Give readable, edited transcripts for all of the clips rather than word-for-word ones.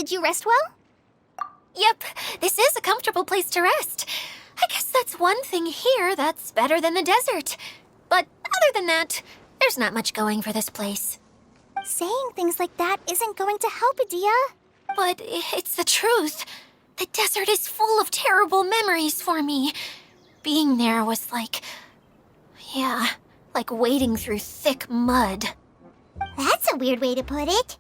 Did you rest well? Yep, this is a comfortable place to rest. I guess that's one thing here that's better than the desert. But other than that, there's not much going for this place. Saying things like that isn't going to help, Idea. But it's the truth. The desert is full of terrible memories for me. Being there was like wading through thick mud. That's a weird way to put it.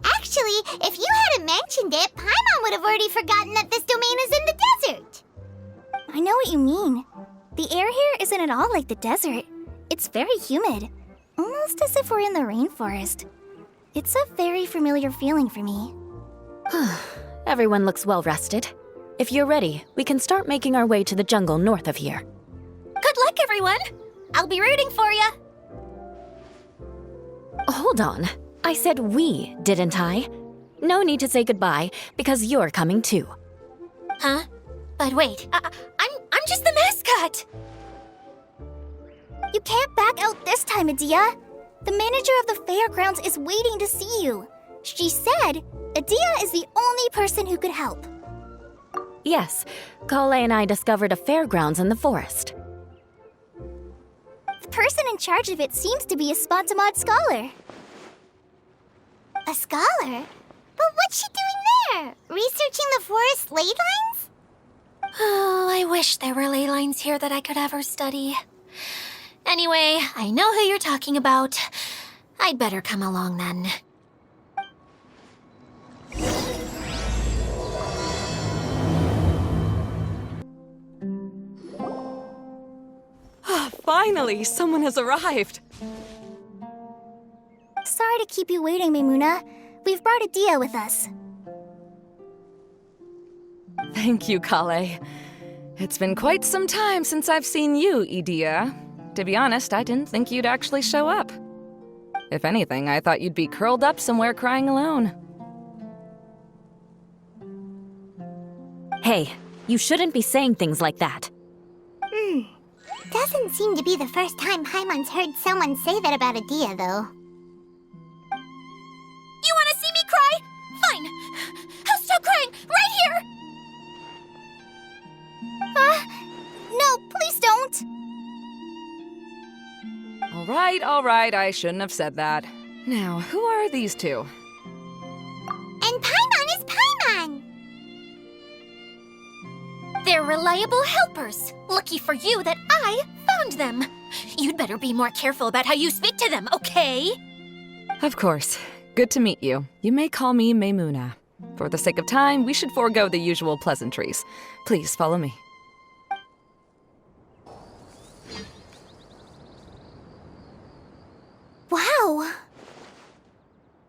Actually, if you hadn't mentioned it, Paimon would have already forgotten that this domain is in the desert. I know what you mean. The air here isn't at all like the desert. It's very humid, almost as if we're in the rainforest. It's a very familiar feeling for me. Everyone looks well rested. If you're ready, we can start making our way to the jungle north of here. Good luck, everyone! I'll be rooting for you! Hold on. I said we, didn't I? No need to say goodbye, because you're coming too. Huh? But wait, I'm just the mascot! You can't back out this time, Idea. The manager of the fairgrounds is waiting to see you. She said Idea is the only person who could help. Yes, Collei and I discovered a fairgrounds in the forest. The person in charge of it seems to be a Spontamod scholar. A scholar? But what's she doing there? Researching the forest ley lines? Oh, I wish there were ley lines here that I could ever study. Anyway, I know who you're talking about. I'd better come along then. Finally, someone has arrived. Sorry to keep you waiting, Maymuhah. We've brought Idea with us. Thank you, Collei. It's been quite some time since I've seen you, Idea. To be honest, I didn't think you'd actually show up. If anything, I thought you'd be curled up somewhere crying alone. Hey, you shouldn't be saying things like that. Doesn't seem to be the first time Paimon's heard someone say that about Idea, though. You want to see me cry? Fine. I'll stop crying right here! No, please don't! All right, I shouldn't have said that. Now, who are these two? And Paimon is Paimon! They're reliable helpers. Lucky for you that I found them. You'd better be more careful about how you speak to them, okay? Of course. Good to meet you. You may call me Maymuhah. For the sake of time, we should forego the usual pleasantries. Please follow me. Wow!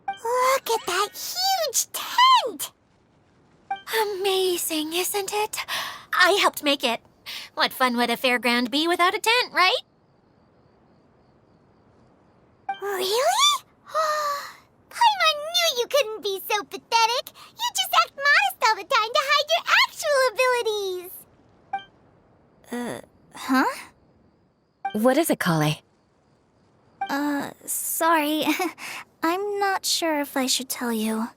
Look at that huge tent! Amazing, isn't it? I helped make it. What fun would a fairground be without a tent, right? Really? Paimon knew you couldn't be so pathetic. You just act modest all the time to hide your actual abilities. Huh? What is it, Collei? Sorry. I'm not sure if I should tell you.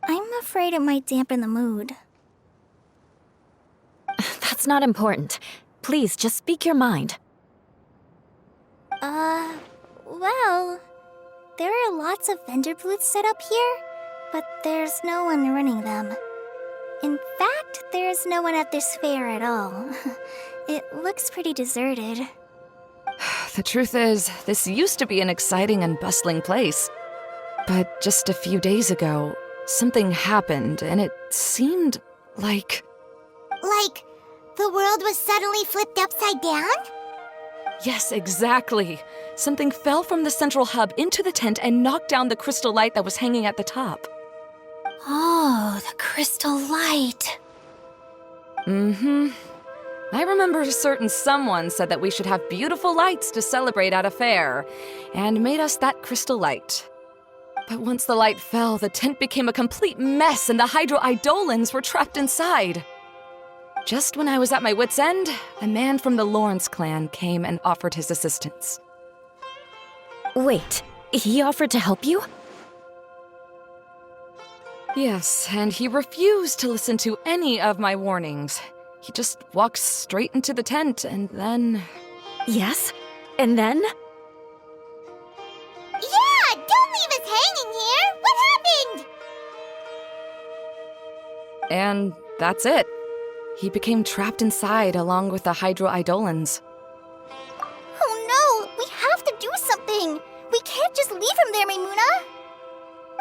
I'm afraid it might dampen the mood. That's not important. Please, just speak your mind. Well, there are lots of vendor booths set up here, but there's no one running them. In fact, there's no one at this fair at all. It looks pretty deserted. The truth is, this used to be an exciting and bustling place. But just a few days ago, something happened, and it seemed like... Like, the world was suddenly flipped upside down? Yes, exactly. Something fell from the central hub into the tent and knocked down the crystal light that was hanging at the top. Oh, the crystal light. I remember a certain someone said that we should have beautiful lights to celebrate at a fair, and made us that crystal light. But once the light fell, the tent became a complete mess and the Hydro-Eidolons were trapped inside. Just when I was at my wit's end, a man from the Lawrence clan came and offered his assistance. Wait, he offered to help you? Yes, and he refused to listen to any of my warnings. He just walked straight into the tent, and then... Yes? And then? Yeah, don't leave us hanging here! What happened? And that's it. He became trapped inside along with the Hydro-Eidolons. Oh no, we have to do something! We can't just leave him there, Maymuhah!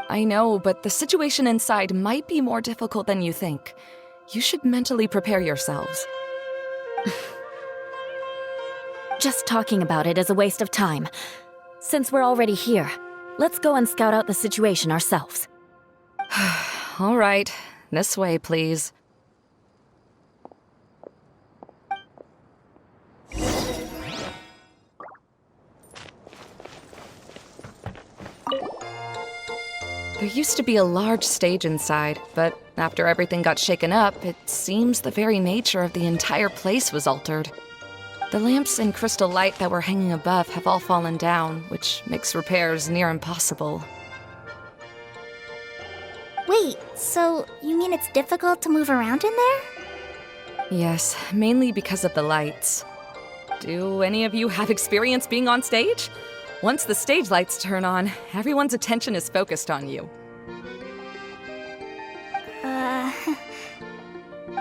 I know, but the situation inside might be more difficult than you think. You should mentally prepare yourselves. Just talking about it is a waste of time. Since we're already here, let's go and scout out the situation ourselves. All right, this way, please. There used to be a large stage inside, but after everything got shaken up, it seems the very nature of the entire place was altered. The lamps and crystal light that were hanging above have all fallen down, which makes repairs near impossible. Wait, so you mean it's difficult to move around in there? Yes, mainly because of the lights. Do any of you have experience being on stage? Once the stage lights turn on, everyone's attention is focused on you.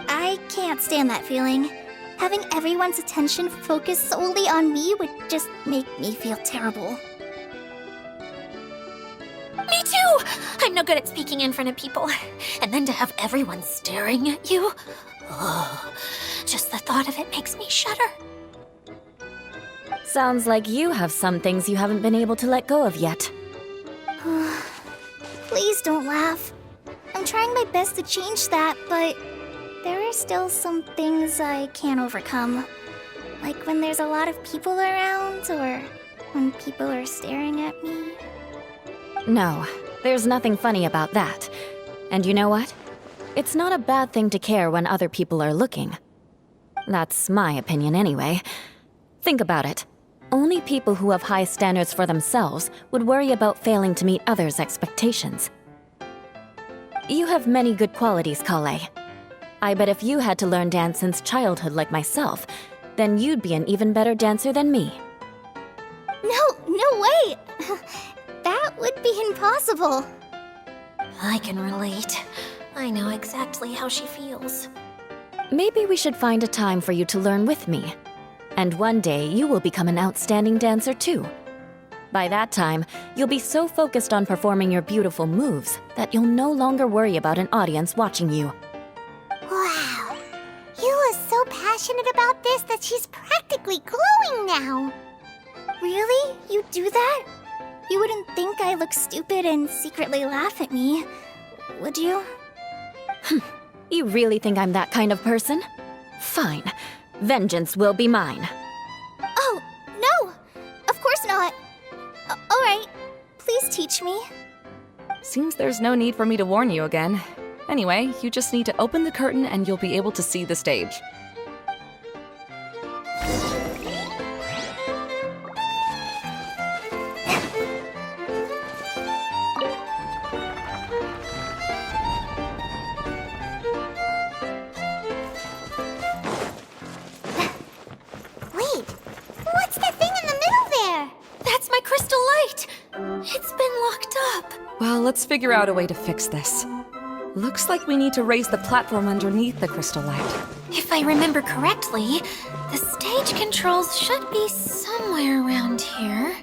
I can't stand that feeling. Having everyone's attention focused solely on me would just make me feel terrible. Me too! I'm no good at speaking in front of people. And then to have everyone staring at you. Oh, just the thought of it makes me shudder. Sounds like you have some things you haven't been able to let go of yet. Please don't laugh. I'm trying my best to change that, but there are still some things I can't overcome. Like when there's a lot of people around, or when people are staring at me. No, there's nothing funny about that. And you know what? It's not a bad thing to care when other people are looking. That's my opinion anyway. Think about it. Only people who have high standards for themselves would worry about failing to meet others' expectations. You have many good qualities, Collei. I bet if you had to learn dance since childhood like myself, then you'd be an even better dancer than me. No way! That would be impossible. I can relate. I know exactly how she feels. Maybe we should find a time for you to learn with me. And one day, you will become an outstanding dancer too. By that time, you'll be so focused on performing your beautiful moves that you'll no longer worry about an audience watching you. Wow. Eula's so passionate about this that she's practically glowing now. Really? You do that? You wouldn't think I look stupid and secretly laugh at me, would you? You really think I'm that kind of person? Fine. Vengeance will be mine. Oh, no! Of course not. Alright, please teach me. Seems there's no need for me to warn you again. Anyway, you just need to open the curtain and you'll be able to see the stage. Wait, what's that thing in the middle there? That's my crystal light! It's been locked up. Well, let's figure out a way to fix this. Looks like we need to raise the platform underneath the crystal light. If I remember correctly, the stage controls should be somewhere around here.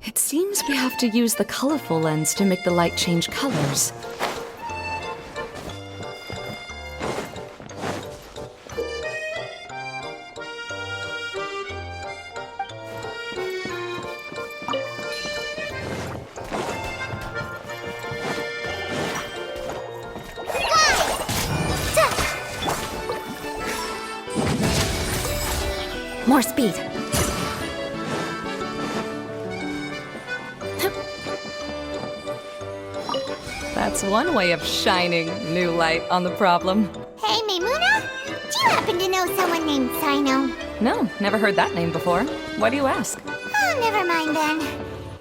It seems we have to use the colorful lens to make the light change colors. More speed. That's That's one way of shining new light on the problem. Hey, Maymuhah? Do you happen to know someone named Sino? No, never heard that name before. Why do you ask? Oh, never mind then.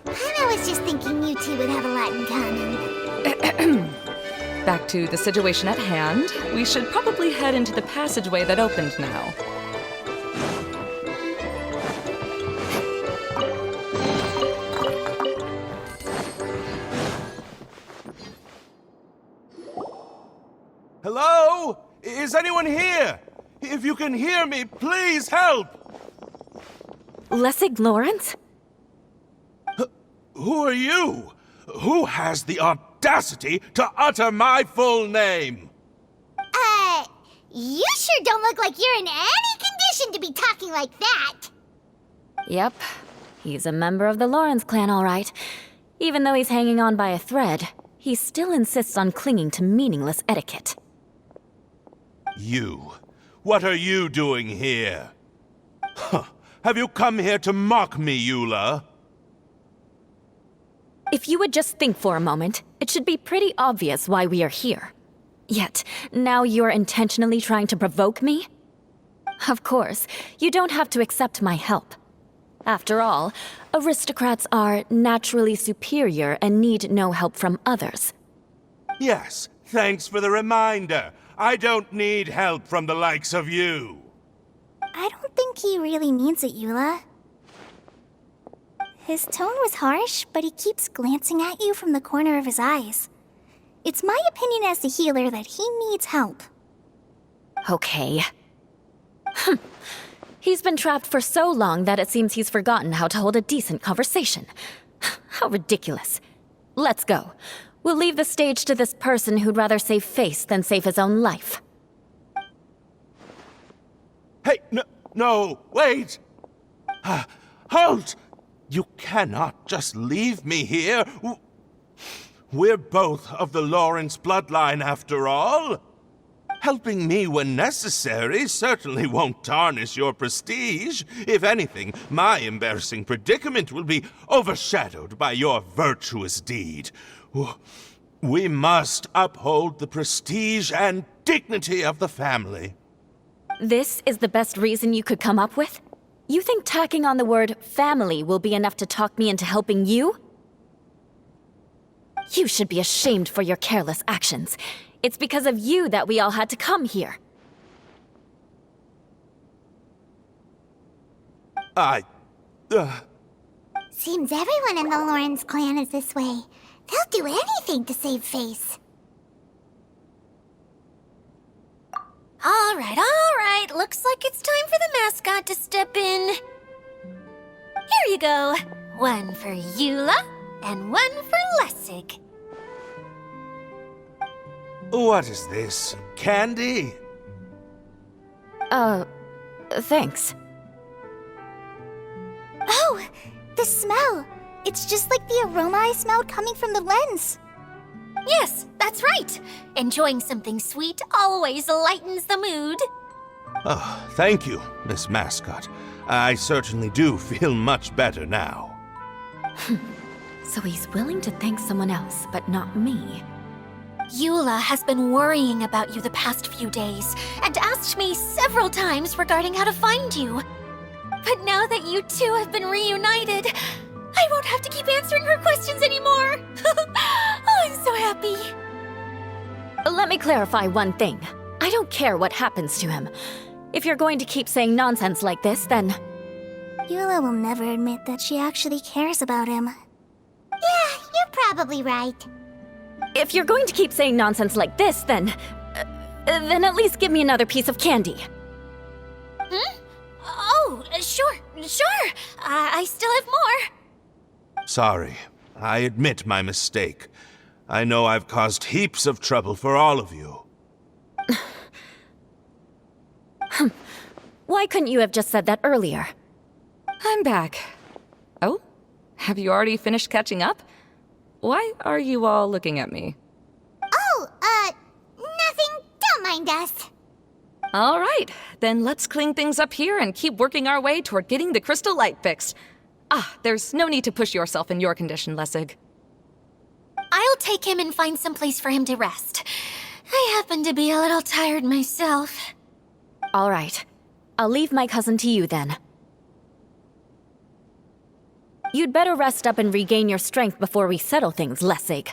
I was just thinking you two would have a lot in common. Back to the situation at hand. We should probably head into the passageway that opened now. Hello? Is anyone here? If you can hear me, please help! Lessig Lawrence? Who are you? Who has the audacity to utter my full name? You sure don't look like you're in any condition to be talking like that. Yep. He's a member of the Lawrence clan, all right. Even though he's hanging on by a thread, he still insists on clinging to meaningless etiquette. You. What are you doing here? Huh. Have you come here to mock me, Eula? If you would just think for a moment, it should be pretty obvious why we are here. Yet, now you're intentionally trying to provoke me? Of course, you don't have to accept my help. After all, aristocrats are naturally superior and need no help from others. Yes, thanks for the reminder. I don't need help from the likes of you. I don't think he really means it, Eula. His tone was harsh, but he keeps glancing at you from the corner of his eyes. It's my opinion as the healer that he needs help. Okay. He's been trapped for so long that it seems he's forgotten how to hold a decent conversation. How ridiculous. Let's go. We'll leave the stage to this person who'd rather save face than save his own life. Hey, no, wait! Halt! You cannot just leave me here. We're both of the Lawrence bloodline, after all. Helping me when necessary certainly won't tarnish your prestige. If anything, my embarrassing predicament will be overshadowed by your virtuous deed. We must uphold the prestige and dignity of the family. This is the best reason you could come up with? You think tacking on the word family will be enough to talk me into helping you? You should be ashamed for your careless actions. It's because of you that we all had to come here. Seems everyone in the Lawrence clan is this way. They'll do anything to save face. All right. Looks like it's time for the mascot to step in. Here you go. One for Eula, and one for Lessig. What is this? Candy? Thanks. Oh, the smell. It's just like the aroma I smelled coming from the lens. Yes, that's right. Enjoying something sweet always lightens the mood. Oh, thank you, Miss Mascot. I certainly do feel much better now. So he's willing to thank someone else, but not me. Eula has been worrying about you the past few days and asked me several times regarding how to find you. But now that you two have been reunited, I won't have to keep answering her questions anymore. Oh, I'm so happy. Let me clarify one thing. I don't care what happens to him. If you're going to keep saying nonsense like this, then... Eula will never admit that she actually cares about him. Yeah, you're probably right. If you're going to keep saying nonsense like this, then at least give me another piece of candy. Oh, sure. I still have more. Sorry. I admit my mistake. I know I've caused heaps of trouble for all of you. Why couldn't you have just said that earlier? I'm back. Oh? Have you already finished catching up? Why are you all looking at me? Oh, nothing. Don't mind us. All right, then let's clean things up here and keep working our way toward getting the crystal light fixed. There's no need to push yourself in your condition, Lessig. I'll take him and find some place for him to rest. I happen to be a little tired myself. All right. I'll leave my cousin to you then. You'd better rest up and regain your strength before we settle things, Lessig.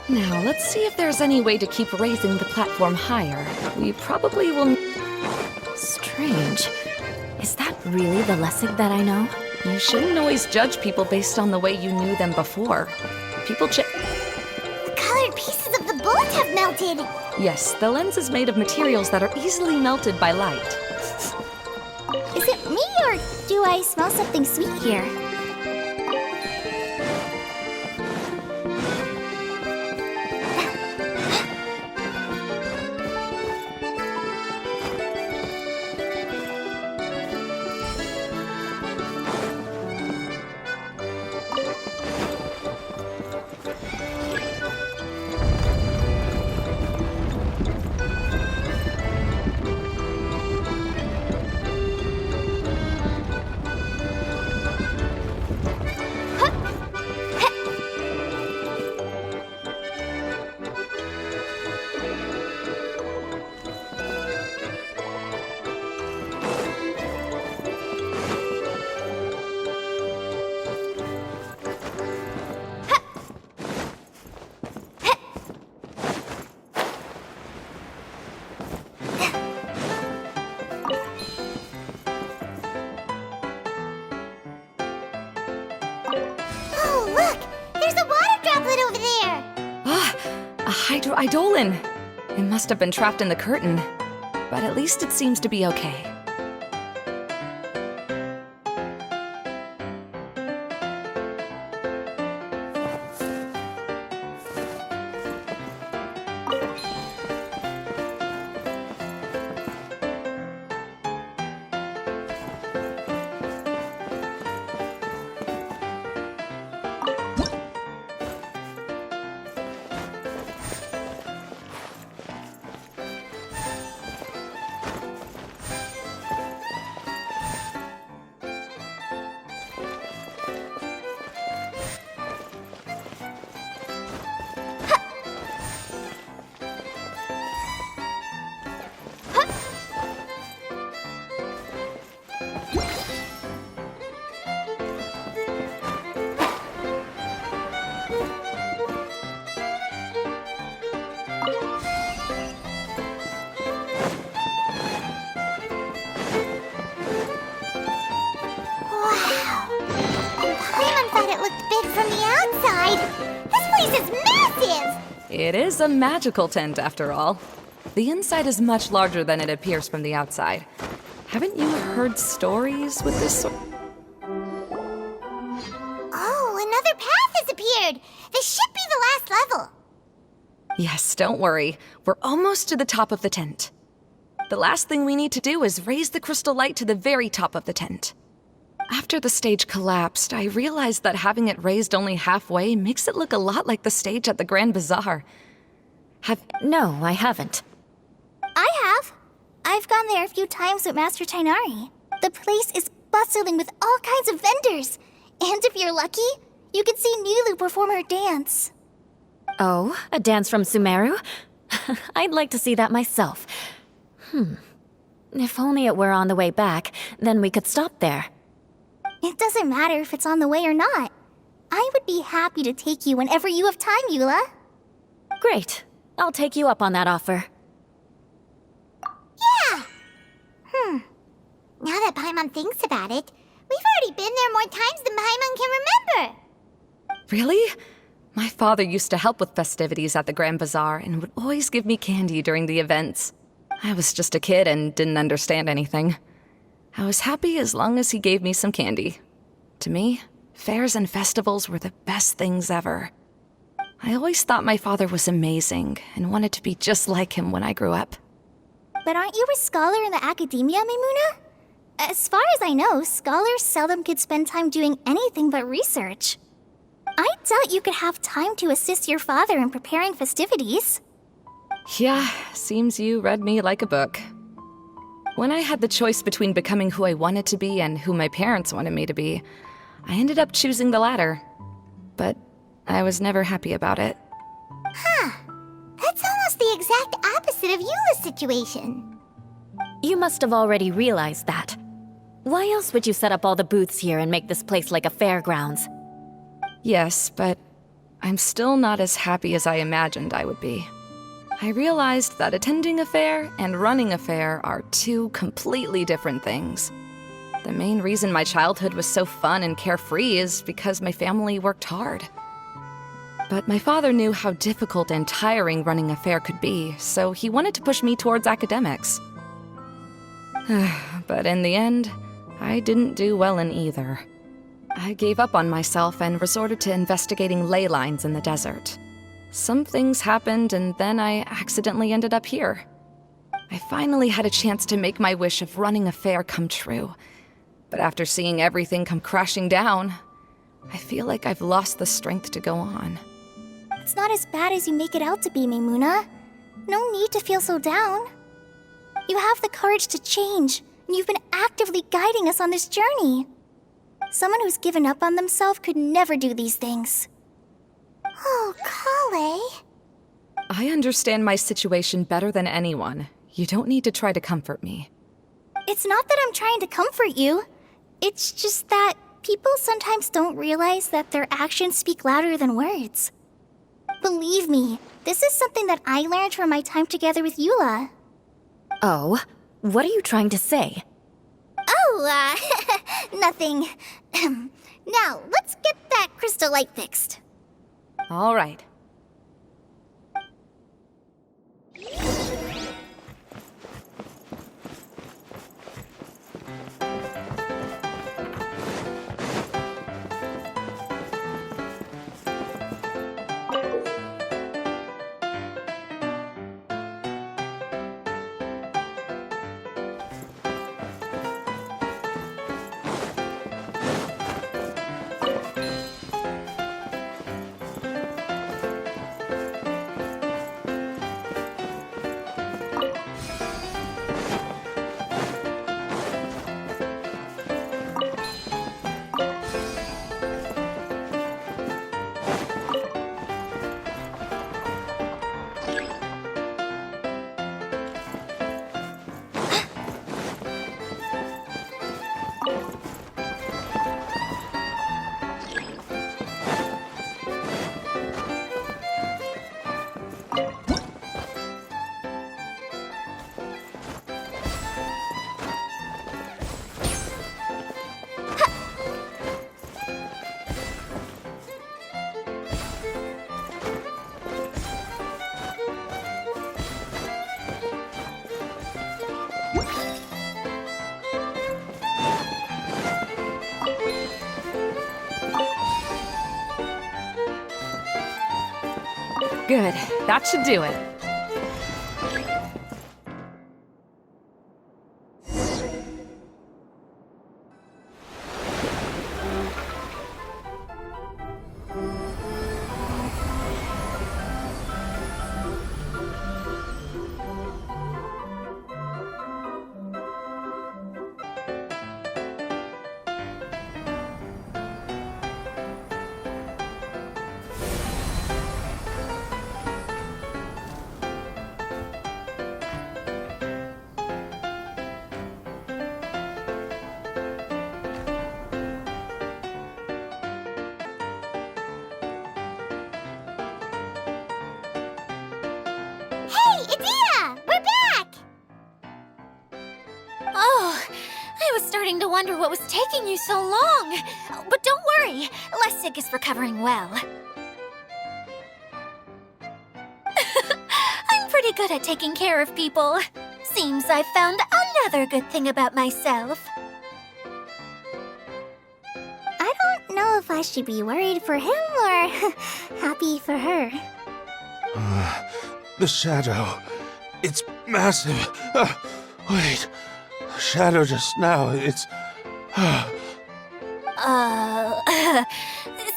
Now, let's see if there's any way to keep raising the platform higher. We probably will... Strange. Is that really the Lessig that I know? You shouldn't always judge people based on the way you knew them before. People The colored pieces of the bullet have melted. Yes, the lens is made of materials that are easily melted by light. Is it me, or do I smell something sweet here? Idolin! It must have been trapped in the curtain, but at least it seems to be okay. It is a magical tent, after all. The inside is much larger than it appears from the outside. Haven't you heard stories with this sort? Oh, another path has appeared! This should be the last level. Yes, don't worry. We're almost to the top of the tent. The last thing we need to do is raise the crystal light to the very top of the tent. After the stage collapsed, I realized that having it raised only halfway makes it look a lot like the stage at the Grand Bazaar. No, I haven't. I have. I've gone there a few times with Master Tainari. The place is bustling with all kinds of vendors. And if you're lucky, you can see Nulu perform her dance. Oh, a dance from Sumeru? I'd like to see that myself. If only it were on the way back, then we could stop there. It doesn't matter if it's on the way or not. I would be happy to take you whenever you have time, Eula. Great. I'll take you up on that offer. Yeah! Now that Paimon thinks about it, we've already been there more times than Paimon can remember. Really? My father used to help with festivities at the Grand Bazaar and would always give me candy during the events. I was just a kid and didn't understand anything. I was happy as long as he gave me some candy. To me, fairs and festivals were the best things ever. I always thought my father was amazing and wanted to be just like him when I grew up. But aren't you a scholar in the academia, Maymuhah? As far as I know, scholars seldom could spend time doing anything but research. I doubt you could have time to assist your father in preparing festivities. Yeah, seems you read me like a book. When I had the choice between becoming who I wanted to be and who my parents wanted me to be, I ended up choosing the latter. But I was never happy about it. That's almost the exact opposite of Eula's situation. You must have already realized that. Why else would you set up all the booths here and make this place like a fairgrounds? Yes, but I'm still not as happy as I imagined I would be. I realized that attending a fair and running a fair are two completely different things. The main reason my childhood was so fun and carefree is because my family worked hard. But my father knew how difficult and tiring running a fair could be, so he wanted to push me towards academics. But in the end, I didn't do well in either. I gave up on myself and resorted to investigating ley lines in the desert. Some things happened, and then I accidentally ended up here. I finally had a chance to make my wish of running a fair come true. But after seeing everything come crashing down, I feel like I've lost the strength to go on. It's not as bad as you make it out to be, Maymuhah. No need to feel so down. You have the courage to change, and you've been actively guiding us on this journey. Someone who's given up on themselves could never do these things. Oh, Collei. I understand my situation better than anyone. You don't need to try to comfort me. It's not that I'm trying to comfort you. It's just that people sometimes don't realize that their actions speak louder than words. Believe me, this is something that I learned from my time together with Eula. Oh, what are you trying to say? Oh, nothing. Now, let's get that crystal light fixed. All right. Good. That should do it. Hey, Idea! We're back! Oh, I was starting to wonder what was taking you so long. But don't worry, Lessig is recovering well. I'm pretty good at taking care of people. Seems I've found another good thing about myself. I don't know if I should be worried for him or happy for her. The shadow. It's massive. Wait. The shadow just now. It's...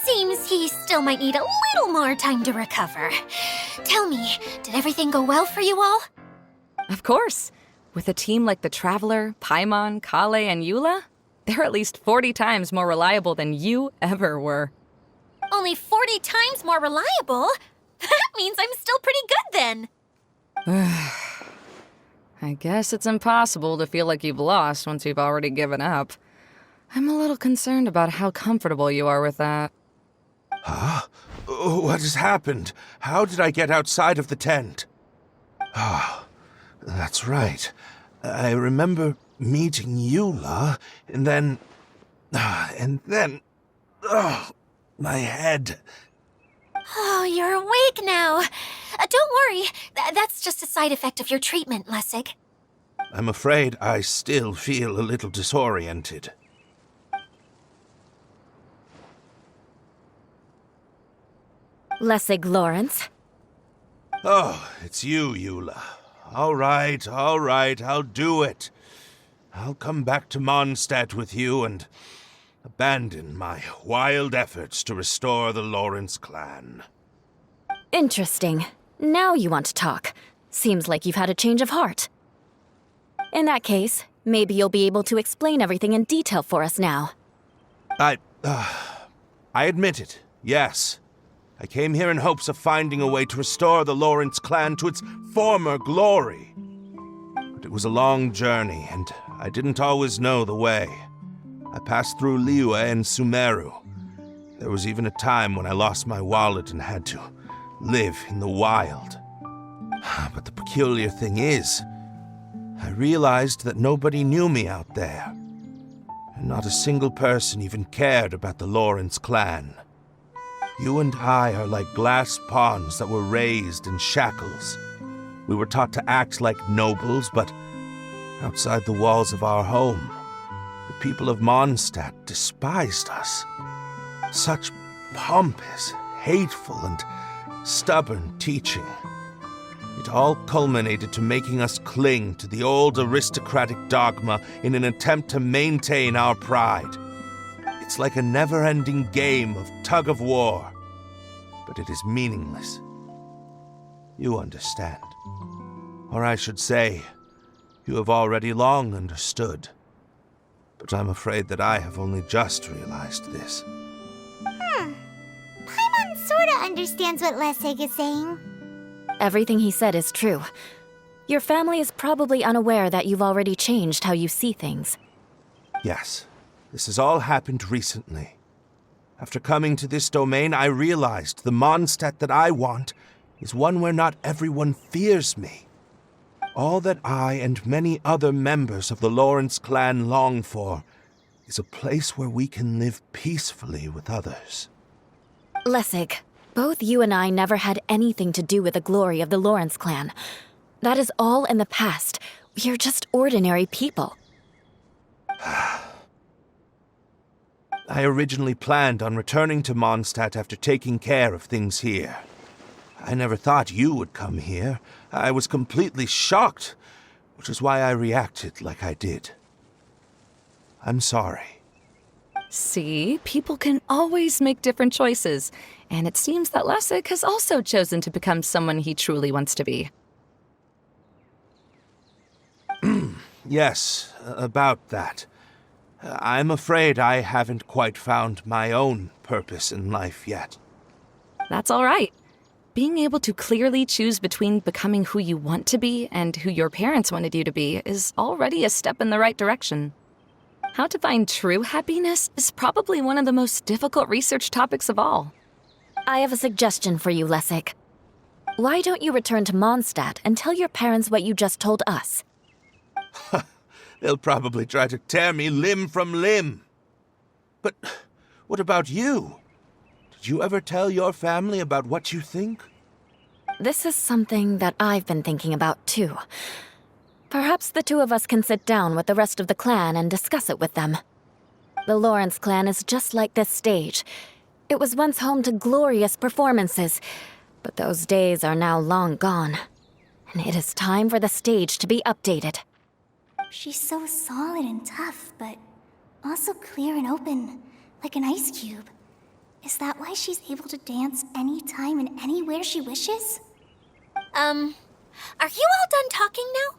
Seems he still might need a little more time to recover. Tell me, did everything go well for you all? Of course. With a team like the Traveler, Paimon, Collei, and Eula, they're at least 40 times more reliable than you ever were. Only 40 times more reliable? That means I'm still pretty good then. I guess it's impossible to feel like you've lost once you've already given up. I'm a little concerned about how comfortable you are with that. Huh? What has happened? How did I get outside of the tent? Ah, that's right. I remember meeting Eula, and then... my head. Oh, you're awake now. Don't worry. That's just a side effect of your treatment, Lessig. I'm afraid I still feel a little disoriented. Lessig Lawrence. Oh, it's you, Eula. All right, I'll do it. I'll come back to Mondstadt with you and abandon my wild efforts to restore the Lawrence clan. Interesting. Now you want to talk. Seems like you've had a change of heart. In that case, maybe you'll be able to explain everything in detail for us now. I admit it, yes. I came here in hopes of finding a way to restore the Lawrence clan to its former glory. But it was a long journey, and I didn't always know the way. I passed through Liyue and Sumeru. There was even a time when I lost my wallet and had to live in the wild. But the peculiar thing is, I realized that nobody knew me out there. And not a single person even cared about the Lawrence clan. You and I are like glass pawns that were raised in shackles. We were taught to act like nobles, but outside the walls of our home, the people of Mondstadt despised us. Such pompous, hateful, and stubborn teaching. It all culminated to making us cling to the old aristocratic dogma in an attempt to maintain our pride. It's like a never-ending game of tug-of-war, but it is meaningless. You understand. Or I should say, you have already long understood. But I'm afraid that I have only just realized this. Paimon sorta understands what Lessig is saying. Everything he said is true. Your family is probably unaware that you've already changed how you see things. Yes, this has all happened recently. After coming to this domain, I realized the Mondstadt that I want is one where not everyone fears me. All that I and many other members of the Lawrence clan long for is a place where we can live peacefully with others. Lessig, both you and I never had anything to do with the glory of the Lawrence clan. That is all in the past. We are just ordinary people. I originally planned on returning to Mondstadt after taking care of things here. I never thought you would come here. I was completely shocked, which is why I reacted like I did. I'm sorry. See, people can always make different choices, and it seems that Lessig has also chosen to become someone he truly wants to be. Yes, about that. I'm afraid I haven't quite found my own purpose in life yet. That's all right. Being able to clearly choose between becoming who you want to be and who your parents wanted you to be is already a step in the right direction. How to find true happiness is probably one of the most difficult research topics of all. I have a suggestion for you, Lessig. Why don't you return to Mondstadt and tell your parents what you just told us? They'll probably try to tear me limb from limb. But what about you? Did you ever tell your family about what you think? This is something that I've been thinking about, too. Perhaps the two of us can sit down with the rest of the clan and discuss it with them. The Lawrence clan is just like this stage. It was once home to glorious performances, but those days are now long gone. And it is time for the stage to be updated. She's so solid and tough, but also clear and open. like an ice cube. Is that why she's able to dance anytime and anywhere she wishes? Are you all done talking now?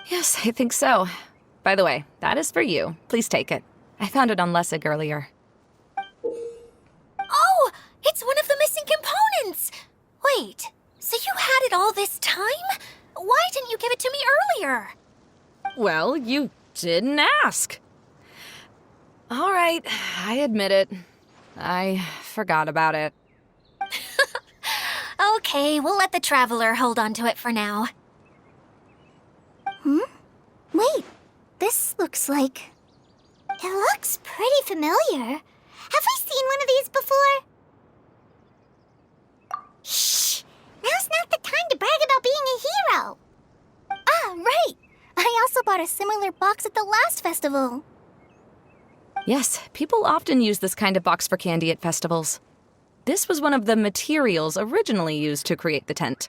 Yes, I think so. By the way, that is for you. Please take it. I found it on Lessig earlier. Oh, it's one of the missing components! Wait, so you had it all this time? Why didn't you give it to me earlier? Well, you didn't ask. All right, I admit it. I forgot about it. Okay, we'll let the Traveler hold on to it for now. Wait, this looks like... It looks pretty familiar. Have we seen one of these before? Shh! Now's not the time to brag about being a hero! Ah, right! I also bought a similar box at the last festival. Yes, people often use this kind of box for candy at festivals. This was one of the materials originally used to create the tent.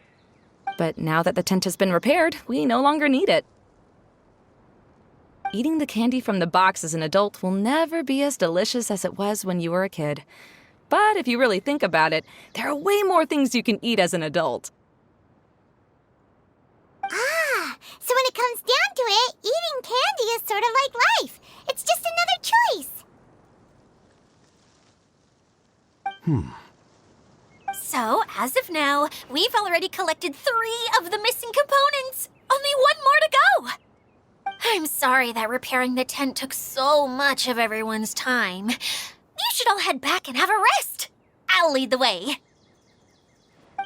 But now that the tent has been repaired, we no longer need it. Eating the candy from the box as an adult will never be as delicious as it was when you were a kid. But if you really think about it, there are way more things you can eat as an adult. Ah, so when it comes down to it, eating candy is sort of like life. It's just another choice. So, as of now, we've already collected 3 of the missing components. Only 1 more to go. I'm sorry that repairing the tent took so much of everyone's time. You should all head back and have a rest. I'll lead the way. Hey,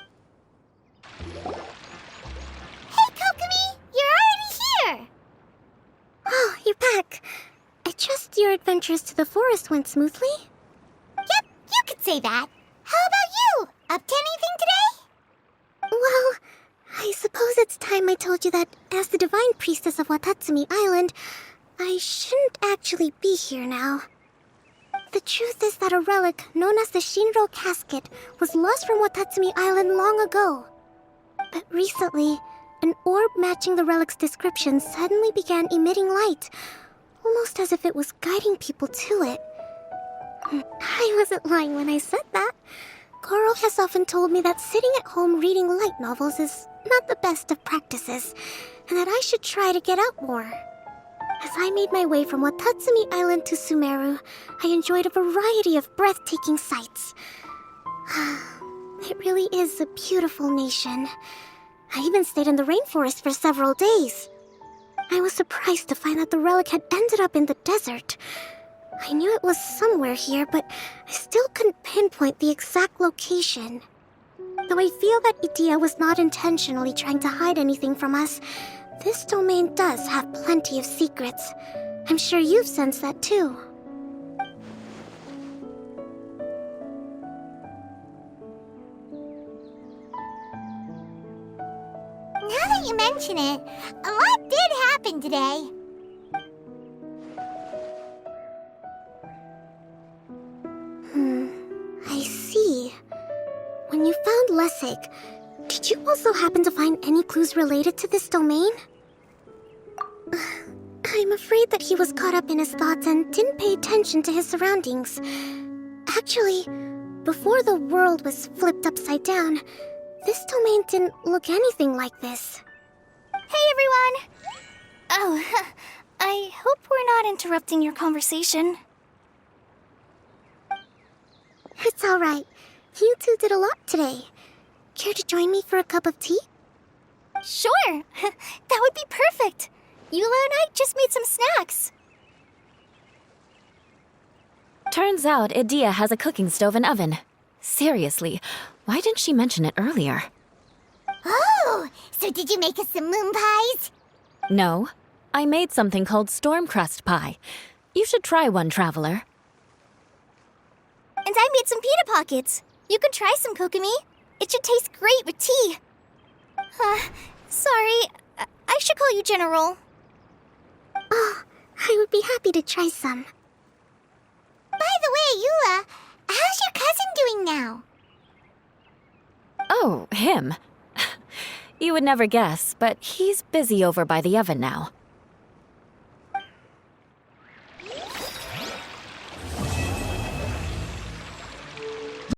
Kokomi! You're already here! Oh, you're back. I trust your adventures to the forest went smoothly? Yep, you could say that. How about you? Up to anything today? Well, I suppose it's time I told you that as the divine priestess of Watatsumi Island, I shouldn't actually be here now. The truth is that a relic known as the Shinro casket was lost from Watatsumi Island long ago. But recently, an orb matching the relic's description suddenly began emitting light, almost as if it was guiding people to it. I wasn't lying when I said that. Goro has often told me that sitting at home reading light novels is not the best of practices, and that I should try to get out more. As I made my way from Watatsumi Island to Sumeru, I enjoyed a variety of breathtaking sights. It really is a beautiful nation. I even stayed in the rainforest for several days. I was surprised to find that the relic had ended up in the desert. I knew it was somewhere here, but I still couldn't pinpoint the exact location. Though I feel that Idía was not intentionally trying to hide anything from us, this domain does have plenty of secrets. I'm sure you've sensed that too. Now that you mention it, a lot did happen today. I see. When you found Lessig, did you also happen to find any clues related to this domain? I'm afraid that he was caught up in his thoughts and didn't pay attention to his surroundings. Actually, before the world was flipped upside down, this domain didn't look anything like this. Hey, everyone! Oh, I hope we're not interrupting your conversation. It's alright. You two did a lot today. Care to join me for a cup of tea? Sure! That would be perfect! Eula and I just made some snacks. Turns out Idía has a cooking stove and oven. Seriously, why didn't she mention it earlier? Oh, so did you make us some moon pies? No, I made something called storm crust pie. You should try one, Traveler. And I made some pita pockets. You could try some, Kokomi. It should taste great with tea. Sorry, I should call you General. Oh, I would be happy to try some. By the way, Eula, how's your cousin doing now? Oh, him. You would never guess, but he's busy over by the oven now.